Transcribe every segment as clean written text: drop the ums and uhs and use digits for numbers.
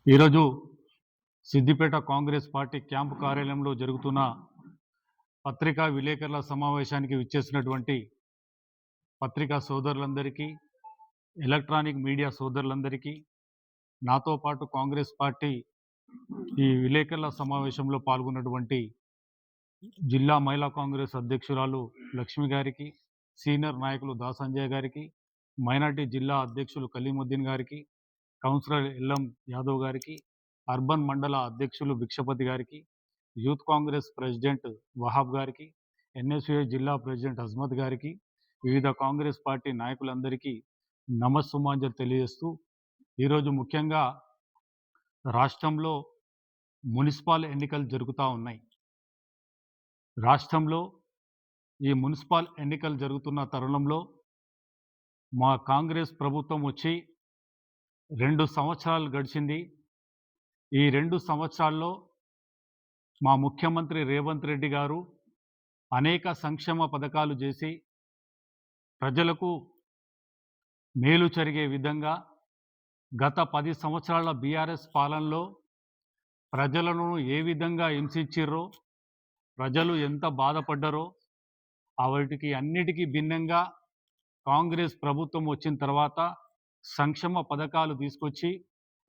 ఈరోజు Siddipet Congress party camp కార్యాలయంలో జరుగుతున్న పత్రికా విలేకరుల సమావేశానికి విచ్చేసినటువంటి పత్రికా సోదరులందరికీ, ఎలక్ట్రానిక్ మీడియా సోదరులందరికీ, నాతో పాటు కాంగ్రెస్ పార్టీ ఈ విలేకరుల సమావేశంలో పాల్గొన్నటువంటి జిల్లా మహిళా కాంగ్రెస్ అధ్యక్షురాలు లక్ష్మి గారికి, సీనియర్ నాయకులు దాసంజయ్ గారికి, మైనార్టీ జిల్లా అధ్యక్షులు కలీముద్దీన్ గారికి, కౌన్సిలర్ ఎల్ఎం యాదవ్ గారికి, అర్బన్ మండల అధ్యక్షులు భిక్షపతి గారికి, యూత్ కాంగ్రెస్ ప్రెసిడెంట్ వహాబ్ గారికి, ఎన్ఎస్యుఐ జిల్లా ప్రెసిడెంట్ అజ్మత్ గారికి, వివిధ కాంగ్రెస్ పార్టీ నాయకులందరికీ నమస్సుమాంజలు తెలియజేస్తూ, ఈరోజు ముఖ్యంగా రాష్ట్రంలో మున్సిపల్ ఎన్నికలు జరుగుతూ ఉన్నాయి. రాష్ట్రంలో ఈ మున్సిపల్ ఎన్నికలు జరుగుతున్న తరుణంలో మా కాంగ్రెస్ ప్రభుత్వం వచ్చి 2 సంవత్సరాలు గడిచింది. ఈ 2 సంవత్సరాల్లో మా ముఖ్యమంత్రి రేవంత్ రెడ్డి గారు అనేక సంక్షేమ పథకాలు చేసి ప్రజలకు మేలు జరిగే విధంగా గత 10 సంవత్సరాల బీఆర్ఎస్ పాలనలో ప్రజలను ఏ విధంగా హింసించిర్రో, ప్రజలు ఎంత బాధపడ్డారో వాటికి అన్నిటికీ భిన్నంగా కాంగ్రెస్ ప్రభుత్వం వచ్చిన తర్వాత సంక్షేమ పథకాలు తీసుకొచ్చి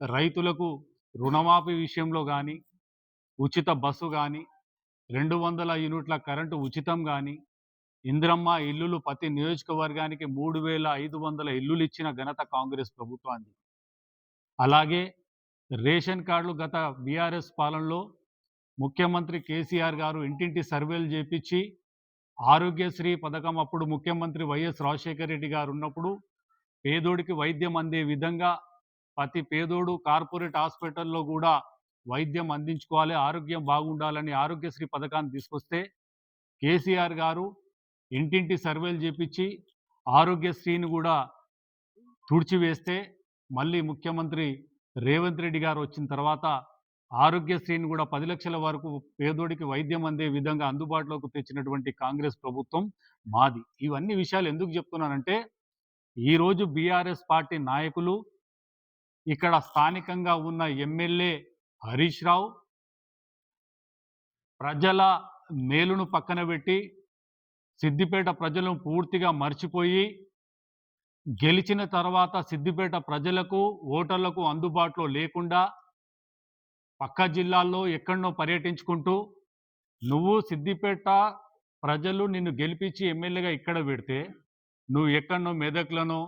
రైతులకు రుణమాఫీ విషయంలో కానీ, ఉచిత బస్సు కానీ, 200 యూనిట్ల కరెంటు ఉచితం కానీ, ఇందిరమ్మ ఇల్లులు ప్రతి నియోజకవర్గానికి 3500 ఇల్లులు ఇచ్చిన ఘనత కాంగ్రెస్ ప్రభుత్వానికి. అలాగే రేషన్ కార్డులు గత బీఆర్ఎస్ పాలనలో ముఖ్యమంత్రి కేసీఆర్ గారు ఇంటింటి సర్వేలు చేపించి ఆరోగ్యశ్రీ పథకం అప్పుడు ముఖ్యమంత్రి వైఎస్ రాజశేఖర రెడ్డి గారు ఉన్నప్పుడు పేదోడికి వైద్యం అందే విధంగా ప్రతి పేదోడు కార్పొరేట్ హాస్పిటల్లో కూడా వైద్యం అందించుకోవాలి, ఆరోగ్యం బాగుండాలని ఆరోగ్యశ్రీ పథకాన్ని తీసుకొస్తే కేసీఆర్ గారు ఇంటింటి సర్వేలు చేపించి ఆరోగ్యశ్రీని కూడా తుడిచివేస్తే మళ్ళీ ముఖ్యమంత్రి రేవంత్ రెడ్డి గారు వచ్చిన తర్వాత ఆరోగ్యశ్రీని కూడా 10 లక్షల వరకు పేదోడికి వైద్యం అందే విధంగా అందుబాటులోకి తెచ్చినటువంటి కాంగ్రెస్ ప్రభుత్వం మాది. ఇవన్నీ విషయాలు ఎందుకు చెప్తున్నానంటే, ఈరోజు బీఆర్ఎస్ పార్టీ నాయకులు ఇక్కడ స్థానికంగా ఉన్న ఎమ్మెల్యే హరీష్ రావు ప్రజల మేలును పక్కన పెట్టి సిద్దిపేట ప్రజలను పూర్తిగా మర్చిపోయి గెలిచిన తర్వాత సిద్దిపేట ప్రజలకు, ఓటర్లకు అందుబాటులో లేకుండా పక్క జిల్లాల్లో ఎక్కడనో పర్యటించుకుంటూ నువ్వు సిద్దిపేట ప్రజలు నిన్ను గెలిపించి ఎమ్మెల్యేగా ఇక్కడ పెడితే నువ్వు ఎక్కడనో మెదక్లనో,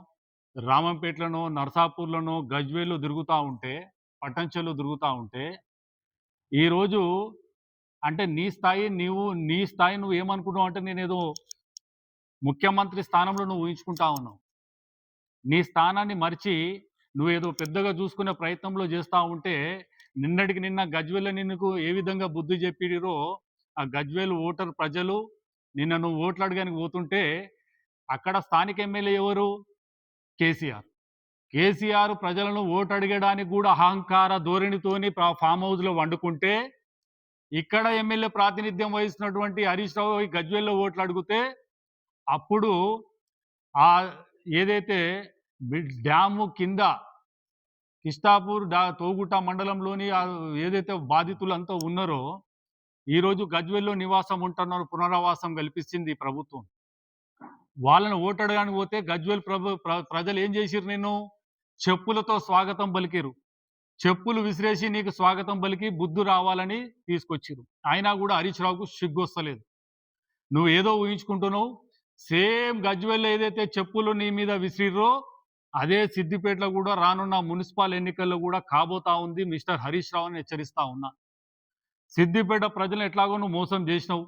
రామంపేటలోనో, నర్సాపూర్లోనో, గజ్వేల్లో తిరుగుతూ ఉంటే, పట్టంచెల్లో తిరుగుతూ ఉంటే ఈరోజు అంటే నీ స్థాయి నువ్వు ఏమనుకుంటున్నావు అంటే నేనేదో ముఖ్యమంత్రి స్థానంలో నువ్వు ఊహించుకుంటా ఉన్నావు. నీ స్థానాన్ని మరిచి నువ్వేదో పెద్దగా చూసుకునే ప్రయత్నంలో చేస్తూ ఉంటే నిన్నటికి నిన్న గజ్వేల్ నిన్నుకు ఏ విధంగా బుద్ధి చెప్పిరో ఆ గజ్వేల్ ఓటర్ ప్రజలు నిన్న నువ్వు ఓట్లు అడగడానికి పోతుంటే అక్కడ స్థానిక ఎమ్మెల్యే ఎవరు? కేసీఆర్ ప్రజలను ఓటు అడగడానికి కూడా అహంకార ధోరణితోని ఫామ్ హౌస్లో వండుకుంటే ఇక్కడ ఎమ్మెల్యే ప్రాతినిధ్యం వహిస్తున్నటువంటి హరీష్ రావు గజ్వేల్లో ఓట్లు అడిగితే అప్పుడు ఆ ఏదైతే డ్యాము కింద కిష్టాపూర్ తోగుట్ట మండలంలోని ఏదైతే బాధితులంతా ఉన్నారో ఈరోజు గజ్వేల్లో నివాసం ఉంటున్నారు, పునరావాసం కల్పిస్తుంది ఈ ప్రభుత్వం. వాళ్ళని ఓటడడానికి పోతే గజ్వేల్ ప్రజలు ఏం చేసిరు? నేను చెప్పులతో స్వాగతం పలికిరు, చెప్పులు విసిరేసి నీకు స్వాగతం పలికి బుద్ధు రావాలని తీసుకొచ్చిరు. అయినా కూడా హరీష్ రావుకు సిగ్గొస్తలేదు. నువ్వు ఏదో ఊహించుకుంటున్నావు. సేమ్ గజ్వేల్లో ఏదైతే చెప్పులు నీ మీద విసిరిర్రో అదే సిద్దిపేటలో కూడా రానున్న మున్సిపల్ ఎన్నికల్లో కూడా కాబోతా ఉంది. మిస్టర్ హరీష్ రావు అని హెచ్చరిస్తా ఉన్నా. సిద్దిపేట ప్రజలను ఎట్లాగో నువ్వు మోసం చేసినావు,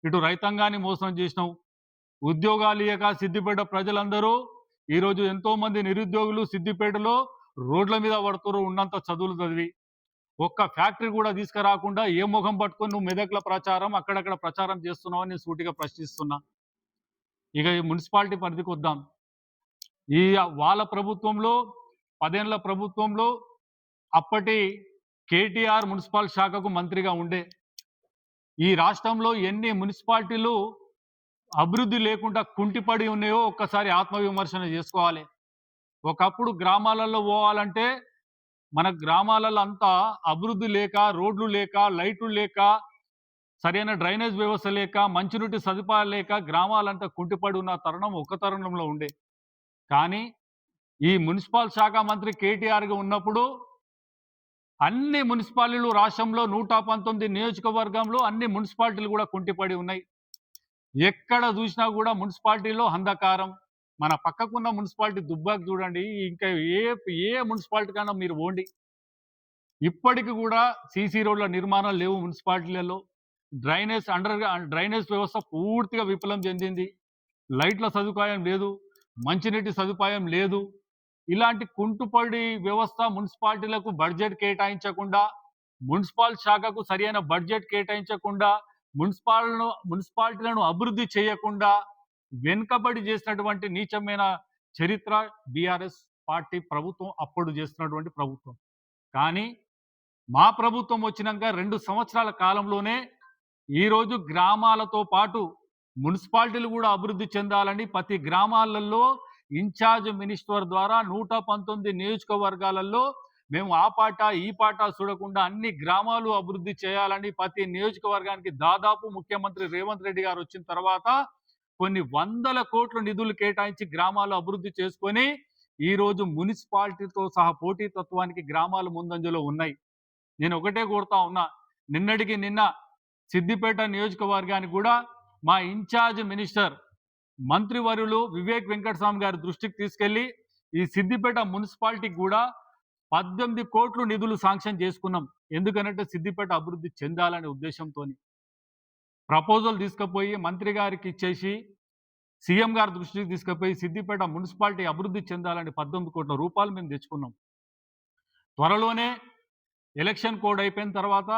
ఇటు రైతాంగాన్ని మోసం చేసినావు. ఉద్యోగాలు ఇయ్యక సిద్దిపేట ప్రజలందరూ ఈరోజు ఎంతోమంది నిరుద్యోగులు సిద్దిపేటలో రోడ్ల మీద పడుతున్నారు ఉన్నంత చదువులు చదివి. ఒక్క ఫ్యాక్టరీ కూడా తీసుకురాకుండా ఏ ముఖం పట్టుకొని నువ్వు మెదక్ల ప్రచారం అక్కడక్కడ ప్రచారం చేస్తున్నావు అని సూటిగా ప్రశ్నిస్తున్నా. ఇక ఈ మున్సిపాలిటీ పరిధికి వద్దాం. ఈ వాళ్ళ ప్రభుత్వంలో 10 ఏళ్ల ప్రభుత్వంలో అప్పటి కేటీఆర్ మున్సిపల్ శాఖకు మంత్రిగా ఉండే. ఈ రాష్ట్రంలో ఎన్ని మున్సిపాలిటీలు అభివృద్ధి లేకుండా కుంటిపడి ఉన్నాయో ఒక్కసారి ఆత్మవిమర్శన చేసుకోవాలి. ఒకప్పుడు గ్రామాలలో పోవాలంటే మన గ్రామాలలో అంతా అభివృద్ధి లేక, రోడ్లు లేక, లైట్లు లేక, సరైన డ్రైనేజ్ వ్యవస్థ లేక, మంచినీటి సదుపాయాలు లేక గ్రామాలంతా కుంటిపడి ఉన్న తరుణం ఒక తరుణంలో ఉండే. కానీ ఈ మున్సిపల్ శాఖ మంత్రి కేటీఆర్‌గా ఉన్నప్పుడు అన్ని మున్సిపాలిటీలు రాష్ట్రంలో 119 నియోజకవర్గంలో అన్ని మున్సిపాలిటీలు కూడా కుంటిపడి ఉన్నాయి. ఎక్కడ చూసినా కూడా మున్సిపాలిటీలో అంధకారం. మన పక్కకున్న మున్సిపాలిటీ దుబ్బాక చూడండి. ఇంకా ఏ ఏ మున్సిపాలిటీ కన్నా మీరు పోండి. ఇప్పటికి కూడా సీసీ రోడ్ల నిర్మాణాలు లేవు మున్సిపాలిటీలలో. డ్రైనేజ్ వ్యవస్థ పూర్తిగా విఫలం చెందింది. లైట్ల సదుపాయం లేదు. మంచినీటి సదుపాయం లేదు. ఇలాంటి కుంటుపడి వ్యవస్థ మున్సిపాలిటీలకు బడ్జెట్ కేటాయించకుండా, మున్సిపల్ శాఖకు సరైన బడ్జెట్ కేటాయించకుండా, మున్సిపాలిటీలను అభివృద్ధి చేయకుండా వెనుకబడి చేసినటువంటి నీచమైన చరిత్ర బీఆర్ఎస్ పార్టీ ప్రభుత్వం అప్పుడు చేస్తున్నటువంటి ప్రభుత్వం. కానీ మా ప్రభుత్వం వచ్చినాక 2 సంవత్సరాల కాలంలోనే ఈరోజు గ్రామాలతో పాటు మున్సిపాలిటీలు కూడా అభివృద్ధి చెందాలని ప్రతి గ్రామాలలో ఇన్ఛార్జ్ మినిస్టర్ ద్వారా 119 నియోజకవర్గాలలో మేము ఆ పాట ఈ పాట చూడకుండా అన్ని గ్రామాలు అభివృద్ధి చేయాలని ప్రతి నియోజకవర్గానికి దాదాపు ముఖ్యమంత్రి రేవంత్ రెడ్డి గారు వచ్చిన తర్వాత కొన్ని వందల కోట్ల నిధులు కేటాయించి గ్రామాలు అభివృద్ధి చేసుకొని ఈరోజు మున్సిపాలిటీతో సహా పోటీతత్వానికి గ్రామాలు ముందంజలో ఉన్నాయి. నేను ఒకటే కోరుతా ఉన్నా, నిన్నటికి నిన్న సిద్దిపేట నియోజకవర్గానికి కూడా మా ఇన్ఛార్జ్ మినిస్టర్ మంత్రివర్యులు వివేక్ వెంకటస్వామి గారి దృష్టికి తీసుకెళ్లి ఈ సిద్దిపేట మున్సిపాలిటీకి కూడా 18 కోట్లు నిధులు శాంక్షన్ చేసుకున్నాం. ఎందుకనంటే సిద్దిపేట అభివృద్ధి చెందాలనే ఉద్దేశంతో ప్రపోజల్ తీసుకుపోయి మంత్రి గారికి ఇచ్చేసి సీఎం గారి దృష్టికి తీసుకుపోయి సిద్దిపేట మున్సిపాలిటీ అభివృద్ధి చెందాలని 18 కోట్ల రూపాయలు మేము తెచ్చుకున్నాం. త్వరలోనే ఎలక్షన్ కోడ్ అయిపోయిన తర్వాత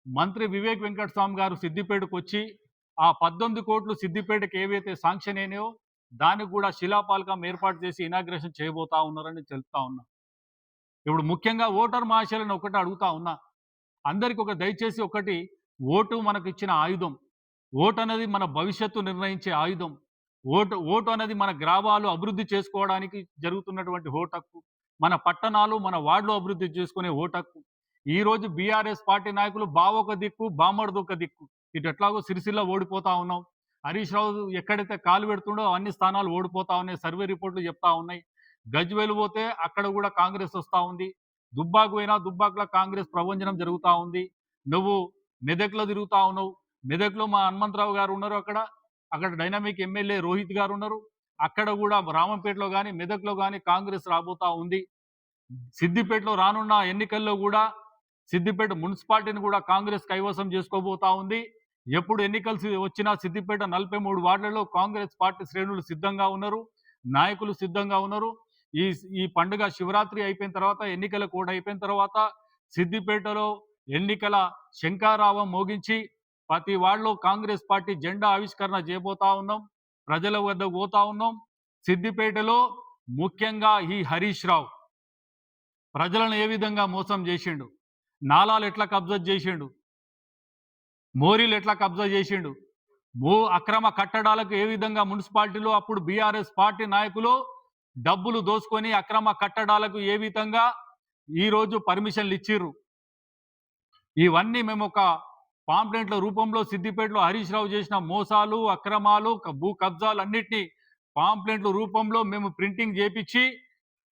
మంత్రి వివేక్ వెంకటస్వామి గారు సిద్దిపేటకు వచ్చి ఆ 18 కోట్లు సిద్దిపేటకి ఏవైతే శాంక్షన్ అయినాయో దానికి కూడా శిలాపాలకం ఏర్పాటు చేసి ఇనాగ్రేషన్ చేయబోతా ఉన్నారని తెలుపుతా ఉన్నా. ఇప్పుడు ముఖ్యంగా ఓటర్ మహాశయులను ఒకటి అడుగుతా ఉన్నా, అందరికి దయచేసి ఒకటి, ఓటు మనకు ఇచ్చిన ఆయుధం. ఓటు అనేది మన భవిష్యత్తు నిర్ణయించే ఆయుధం. ఓటు అనేది మన గ్రామాలు అభివృద్ధి చేసుకోవడానికి జరుగుతున్నటువంటి ఓటక్కు, మన పట్టణాలు మన వార్డులు అభివృద్ధి చేసుకునే ఓటక్కు. ఈరోజు బీఆర్ఎస్ పార్టీ నాయకులు బావొక దిక్కు బామ్మడిది ఒక దిక్కు. ఇటు ఎట్లాగో సిరిసిల్ల ఓడిపోతా ఉన్నాం. హరీష్ రావు ఎక్కడైతే కాలు పెడుతుండో అన్ని స్థానాలు ఓడిపోతా ఉన్నాయి. సర్వే రిపోర్ట్లు చెప్తా ఉన్నాయి. గజ్వేలు పోతే అక్కడ కూడా కాంగ్రెస్ వస్తూ ఉంది. దుబ్బాకు పోయినా దుబ్బాకులో కాంగ్రెస్ ప్రభంజనం జరుగుతూ ఉంది. నువ్వు మెదక్లో తిరుగుతా ఉన్నావు. మెదక్లో మా హనుమంతరావు గారు ఉన్నారు. అక్కడ డైనామిక్ ఎమ్మెల్యే రోహిత్ గారు ఉన్నారు. అక్కడ కూడా రామంపేటలో కానీ మెదక్లో కానీ కాంగ్రెస్ రాబోతా ఉంది. సిద్దిపేటలో రానున్న ఎన్నికల్లో కూడా సిద్దిపేట మున్సిపాలిటీని కూడా కాంగ్రెస్ కైవసం చేసుకోబోతా ఉంది. ఎప్పుడు ఎన్నికలు వచ్చినా సిద్దిపేట 43 వార్డులలో కాంగ్రెస్ పార్టీ శ్రేణులు సిద్ధంగా ఉన్నారు. నాయకులు సిద్ధంగా ఉన్నారు. ఈ పండుగ శివరాత్రి అయిపోయిన తర్వాత, ఎన్నికల కోడ్ అయిపోయిన తర్వాత సిద్దిపేటలో ఎన్నికల శంఖారావం మోగించి ప్రతి వార్డులో కాంగ్రెస్ పార్టీ జెండా ఆవిష్కరణ చేయబోతా ఉన్నాం. ప్రజల వద్దకు పోతా ఉన్నాం. సిద్దిపేటలో ముఖ్యంగా ఈ హరీష్ రావు ప్రజలను ఏ విధంగా మోసం చేసిండు, నాలాలు ఎట్లా కబ్జా చేసిండు, మోరీలు ఎట్లా కబ్జా చేసిండు, అక్రమ కట్టడాలకు ఏ విధంగా మున్సిపాలిటీలో అప్పుడు బీఆర్ఎస్ పార్టీ నాయకులు డబ్బులు దోసుకొని అక్రమ కట్టడాలకు ఏ విధంగా ఈరోజు పర్మిషన్లు ఇచ్చిర్రు, ఇవన్నీ మేము ఒక పాంప్లెంట్ల రూపంలో సిద్దిపేటలో హరీష్ రావు చేసిన మోసాలు, అక్రమాలు, భూ కబ్జాలు అన్నిటినీ పాంప్లెంట్ల రూపంలో మేము ప్రింటింగ్ చేపించి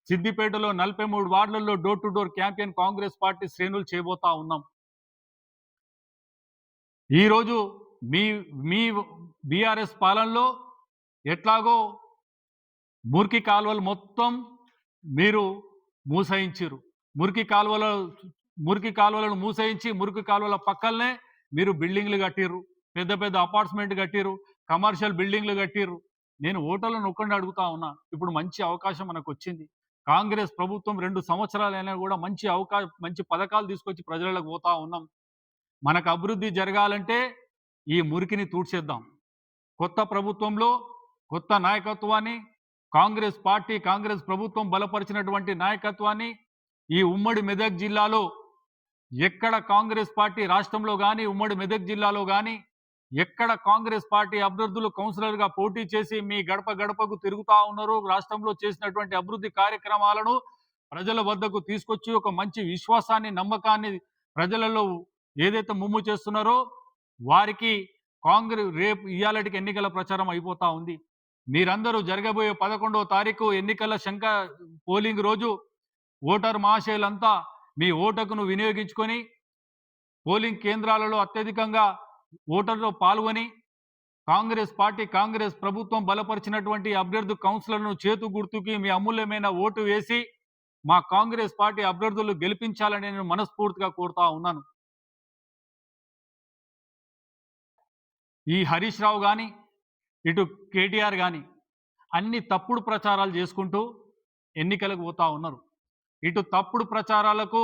సిద్దిపేటలో 43 వార్డులలో door to door campaign Congress party శ్రేణులు చేయబోతా ఉన్నాం. ఈరోజు మీ బీఆర్ఎస్ పాలనలో ఎట్లాగో మురికి కాలువలు మొత్తం మీరు మూసేయించారు. మురికి కాలువలను మూసేయించి మురికి కాలువల పక్కనే మీరు బిల్డింగ్లు కట్టిర్రు, పెద్ద పెద్ద అపార్ట్మెంట్ కట్టిర్రు, కమర్షియల్ బిల్డింగ్లు కట్టిర్రు. నేను ఓటర్లను ఒక్కడిని అడుగుతా ఉన్నా, ఇప్పుడు మంచి అవకాశం మనకు వచ్చింది. కాంగ్రెస్ ప్రభుత్వం 2 సంవత్సరాలైనా కూడా మంచి పథకాలు తీసుకొచ్చి ప్రజలకు పోతా ఉన్నాం. మనకు అభివృద్ధి జరగాలంటే ఈ మురికిని తూడ్చేద్దాం. కొత్త ప్రభుత్వంలో కొత్త నాయకత్వాన్ని, కాంగ్రెస్ ప్రభుత్వం బలపరిచినటువంటి నాయకత్వాన్ని ఈ ఉమ్మడి మెదక్ జిల్లాలో ఎక్కడ కాంగ్రెస్ పార్టీ రాష్ట్రంలో కానీ ఉమ్మడి మెదక్ జిల్లాలో కానీ ఎక్కడ కాంగ్రెస్ పార్టీ అభ్యర్థులు కౌన్సిలర్గా పోటీ చేసి మీ గడప గడపకు తిరుగుతా ఉన్నారు, రాష్ట్రంలో చేసినటువంటి అభివృద్ధి కార్యక్రమాలను ప్రజల వద్దకు తీసుకొచ్చి ఒక మంచి విశ్వాసాన్ని, నమ్మకాన్ని ప్రజలలో ఏదైతే ముమ్ము చేస్తున్నారో వారికి రేపు ఇయ్యాలటికి ఎన్నికల ప్రచారం అయిపోతా ఉంది. మీరందరూ జరగబోయే 11వ తారీఖు ఎన్నికల పోలింగ్ రోజు ఓటరు మహాశయులంతా మీ ఓటును వినియోగించుకొని పోలింగ్ కేంద్రాలలో అత్యధికంగా ఓటర్లో పాల్గొని కాంగ్రెస్ ప్రభుత్వం బలపరిచినటువంటి అభ్యర్థి కౌన్సిలర్‌ను చేతు గుర్తుకి మీ అమూల్యమైన ఓటు వేసి మా కాంగ్రెస్ పార్టీ అభ్యర్థులు గెలిపించాలని నేను మనస్ఫూర్తిగా కోరుతా ఉన్నాను. ఈ హరీష్ రావు గాని, ఇటు కేటీఆర్ గాని అన్ని తప్పుడు ప్రచారాలు చేసుకుంటూ ఎన్నికలకు పోతా ఉన్నారు. ఇటు తప్పుడు ప్రచారాలకు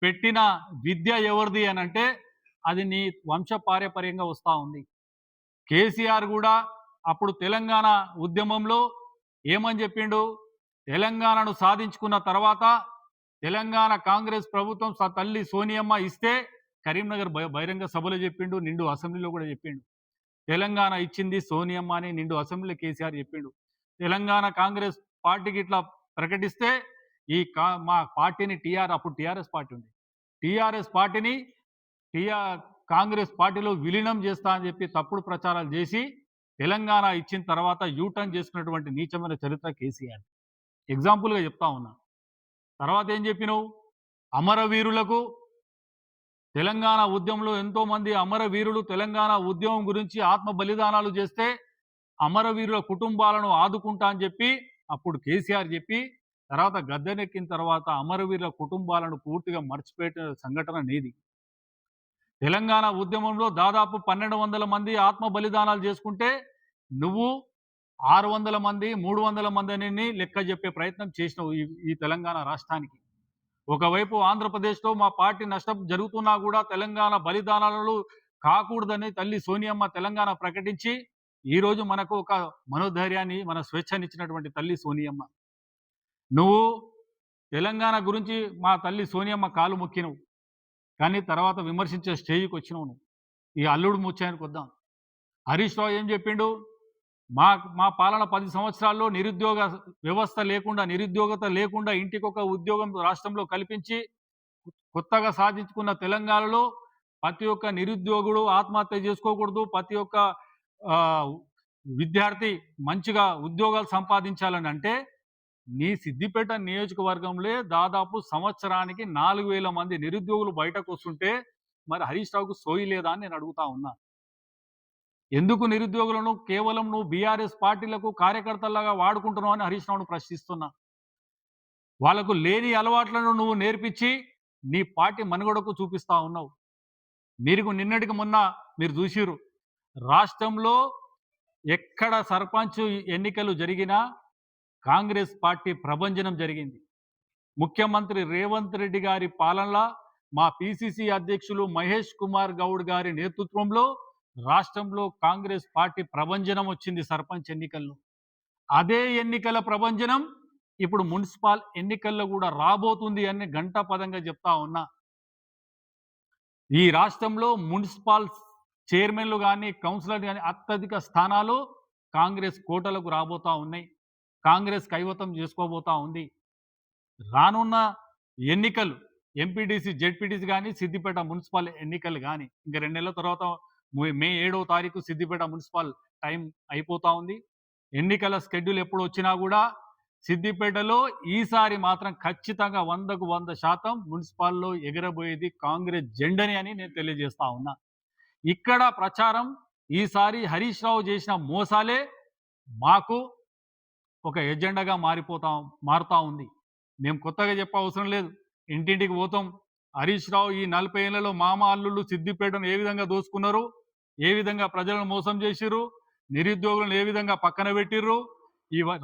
పెట్టిన విద్య ఎవరిది అనంటే అది నీ వంశపారంపర్యంగా వస్తా ఉంది. కేసీఆర్ కూడా అప్పుడు తెలంగాణ ఉద్యమంలో ఏమని చెప్పిండు? తెలంగాణను సాధించుకున్న తర్వాత తెలంగాణ కాంగ్రెస్ ప్రభుత్వం తల్లి సోనియమ్మ ఇస్తే కరీంనగర్ బహిరంగ సభలో చెప్పిండు, నిండు అసెంబ్లీలో కూడా చెప్పిండు. తెలంగాణ ఇచ్చింది సోనియమ్మ అని నిండు అసెంబ్లీలో కేసీఆర్ చెప్పిండు. తెలంగాణ కాంగ్రెస్ పార్టీకి ఇట్లా ప్రకటిస్తే మా పార్టీని అప్పుడు టీఆర్ఎస్ పార్టీ ఉంది. టీఆర్ఎస్ పార్టీని కాంగ్రెస్ పార్టీలో విలీనం చేస్తా అని చెప్పి తప్పుడు ప్రచారాలు చేసి తెలంగాణ ఇచ్చిన తర్వాత యూటర్న్ చేసుకున్నటువంటి నీచమైన చరిత్ర కేసీఆర్. ఎగ్జాంపుల్గా చెప్తా ఉన్నా. తర్వాత ఏం చెప్పినావు? అమరవీరులకు తెలంగాణ ఉద్యమంలో ఎంతోమంది అమరవీరులు తెలంగాణ ఉద్యమం గురించి ఆత్మ బలిదానాలు చేస్తే అమరవీరుల కుటుంబాలను ఆదుకుంటా అని చెప్పి అప్పుడు కేసీఆర్ చెప్పి తర్వాత గద్దెనెక్కిన తర్వాత అమరవీరుల కుటుంబాలను పూర్తిగా మర్చిపోయిన సంఘటన నీది. తెలంగాణ ఉద్యమంలో దాదాపు 1200 మంది ఆత్మ బలిదానాలు చేసుకుంటే నువ్వు 600 మంది 300 మందిని లెక్క చెప్పే ప్రయత్నం చేసినావు ఈ తెలంగాణ రాష్ట్రానికి. ఒకవైపు ఆంధ్రప్రదేశ్లో మా పార్టీ నష్టం జరుగుతున్నా కూడా తెలంగాణ బలిదానాలు కాకూడదని తల్లి సోనియమ్మ తెలంగాణ ప్రకటించి ఈరోజు మనకు ఒక మనోధైర్యాన్ని మన స్వేచ్ఛనిచ్చినటువంటి తల్లి సోనియమ్మ. నువ్వు తెలంగాణ గురించి మా తల్లి సోనియమ్మ కాలు మొక్కినవు, కానీ తర్వాత విమర్శించే స్టేజ్కి వచ్చినావు నువ్వు. ఈ అల్లుడు ముత్యానికి వద్దాం. హరీష్ రావు ఏం చెప్పిండు? మా పాలన 10 సంవత్సరాల్లో నిరుద్యోగత లేకుండా ఇంటికొక ఉద్యోగం రాష్ట్రంలో కల్పించి కొత్తగా సాధించుకున్న తెలంగాణలో ప్రతి ఒక్క నిరుద్యోగుడు ఆత్మహత్య చేసుకోకూడదు, ప్రతి ఒక్క విద్యార్థి మంచిగా ఉద్యోగాలు సంపాదించాలని అంటే నీ సిద్దిపేట నియోజకవర్గంలో దాదాపు సంవత్సరానికి 4000 మంది నిరుద్యోగులు బయటకు వస్తుంటే మరి హరీష్ రావుకు సోయి లేదా అని నేను అడుగుతా ఉన్నా. ఎందుకు నిరుద్యోగులను కేవలం నువ్వు బీఆర్ఎస్ పార్టీలకు కార్యకర్తలాగా వాడుకుంటున్నావు అని హరీష్ రావును ప్రశ్నిస్తున్నా. వాళ్లకు లేని అలవాట్లను నువ్వు నేర్పించి నీ పార్టీ మనుగడకు చూపిస్తా ఉన్నావు. నిన్నటికి మొన్న మీరు చూసిరు, రాష్ట్రంలో ఎక్కడ సర్పంచ్ ఎన్నికలు జరిగినా కాంగ్రెస్ పార్టీ ప్రభంజనం జరిగింది. ముఖ్యమంత్రి రేవంత్ రెడ్డి గారి పాలనలో మా పిసిసి అధ్యక్షులు మహేష్ కుమార్ గౌడ్ గారి నేతృత్వంలో రాష్ట్రంలో కాంగ్రెస్ పార్టీ ప్రభంజనం వచ్చింది సర్పంచ్ ఎన్నికల్లో. అదే ఎన్నికల ప్రభంజనం ఇప్పుడు మున్సిపల్ ఎన్నికల్లో కూడా రాబోతుంది అని ఘంటాపదంగా చెప్తా ఉన్నా. ఈ రాష్ట్రంలో మున్సిపల్ చైర్మన్లు కానీ కౌన్సిలర్ కానీ అత్యధిక స్థానాలు కాంగ్రెస్ కోటలకు రాబోతా ఉన్నాయి. కాంగ్రెస్ కైవతం చేసుకోబోతా ఉంది. రానున్న ఎన్నికలు ఎంపీటీసీ జెడ్పీటీసీ కానీ సిద్దిపేట మున్సిపల్ ఎన్నికలు కానీ ఇంకా 2 నెలల తర్వాత మే 7వ తారీఖు సిద్దిపేట మున్సిపల్ టైం అయిపోతా ఉంది. ఎన్నికల షెడ్యూల్ ఎప్పుడు వచ్చినా కూడా సిద్దిపేటలో ఈసారి మాత్రం ఖచ్చితంగా 100కు 100% మున్సిపాల్లో ఎగరబోయేది కాంగ్రెస్ జెండని అని నేను తెలియజేస్తా ఉన్నా. ఇక్కడ ప్రచారం ఈసారి హరీష్ రావు చేసిన మోసాలే మాకు ఒక ఎజెండాగా మారుతా ఉంది. మేము కొత్తగా చెప్పే అవసరం లేదు. ఇంటింటికి పోతాం. హరీష్ రావు ఈ 40 ఏళ్లలో మామ అల్లుళ్ళు సిద్దిపేటను ఏ విధంగా దోచుకున్నారు, ఏ విధంగా ప్రజలను మోసం చేసిర్రు, నిరుద్యోగులను ఏ విధంగా పక్కన పెట్టిర్రు,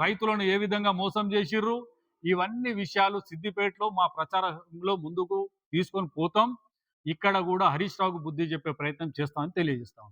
రైతులను ఏ విధంగా మోసం చేసిర్రు, ఇవన్నీ విషయాలు సిద్దిపేటలో మా ప్రచారంలో ముందుకు తీసుకొని పోతాం. ఇక్కడ కూడా హరీష్ రావుకు బుద్ధి చెప్పే ప్రయత్నం చేస్తామని తెలియజేస్తాం.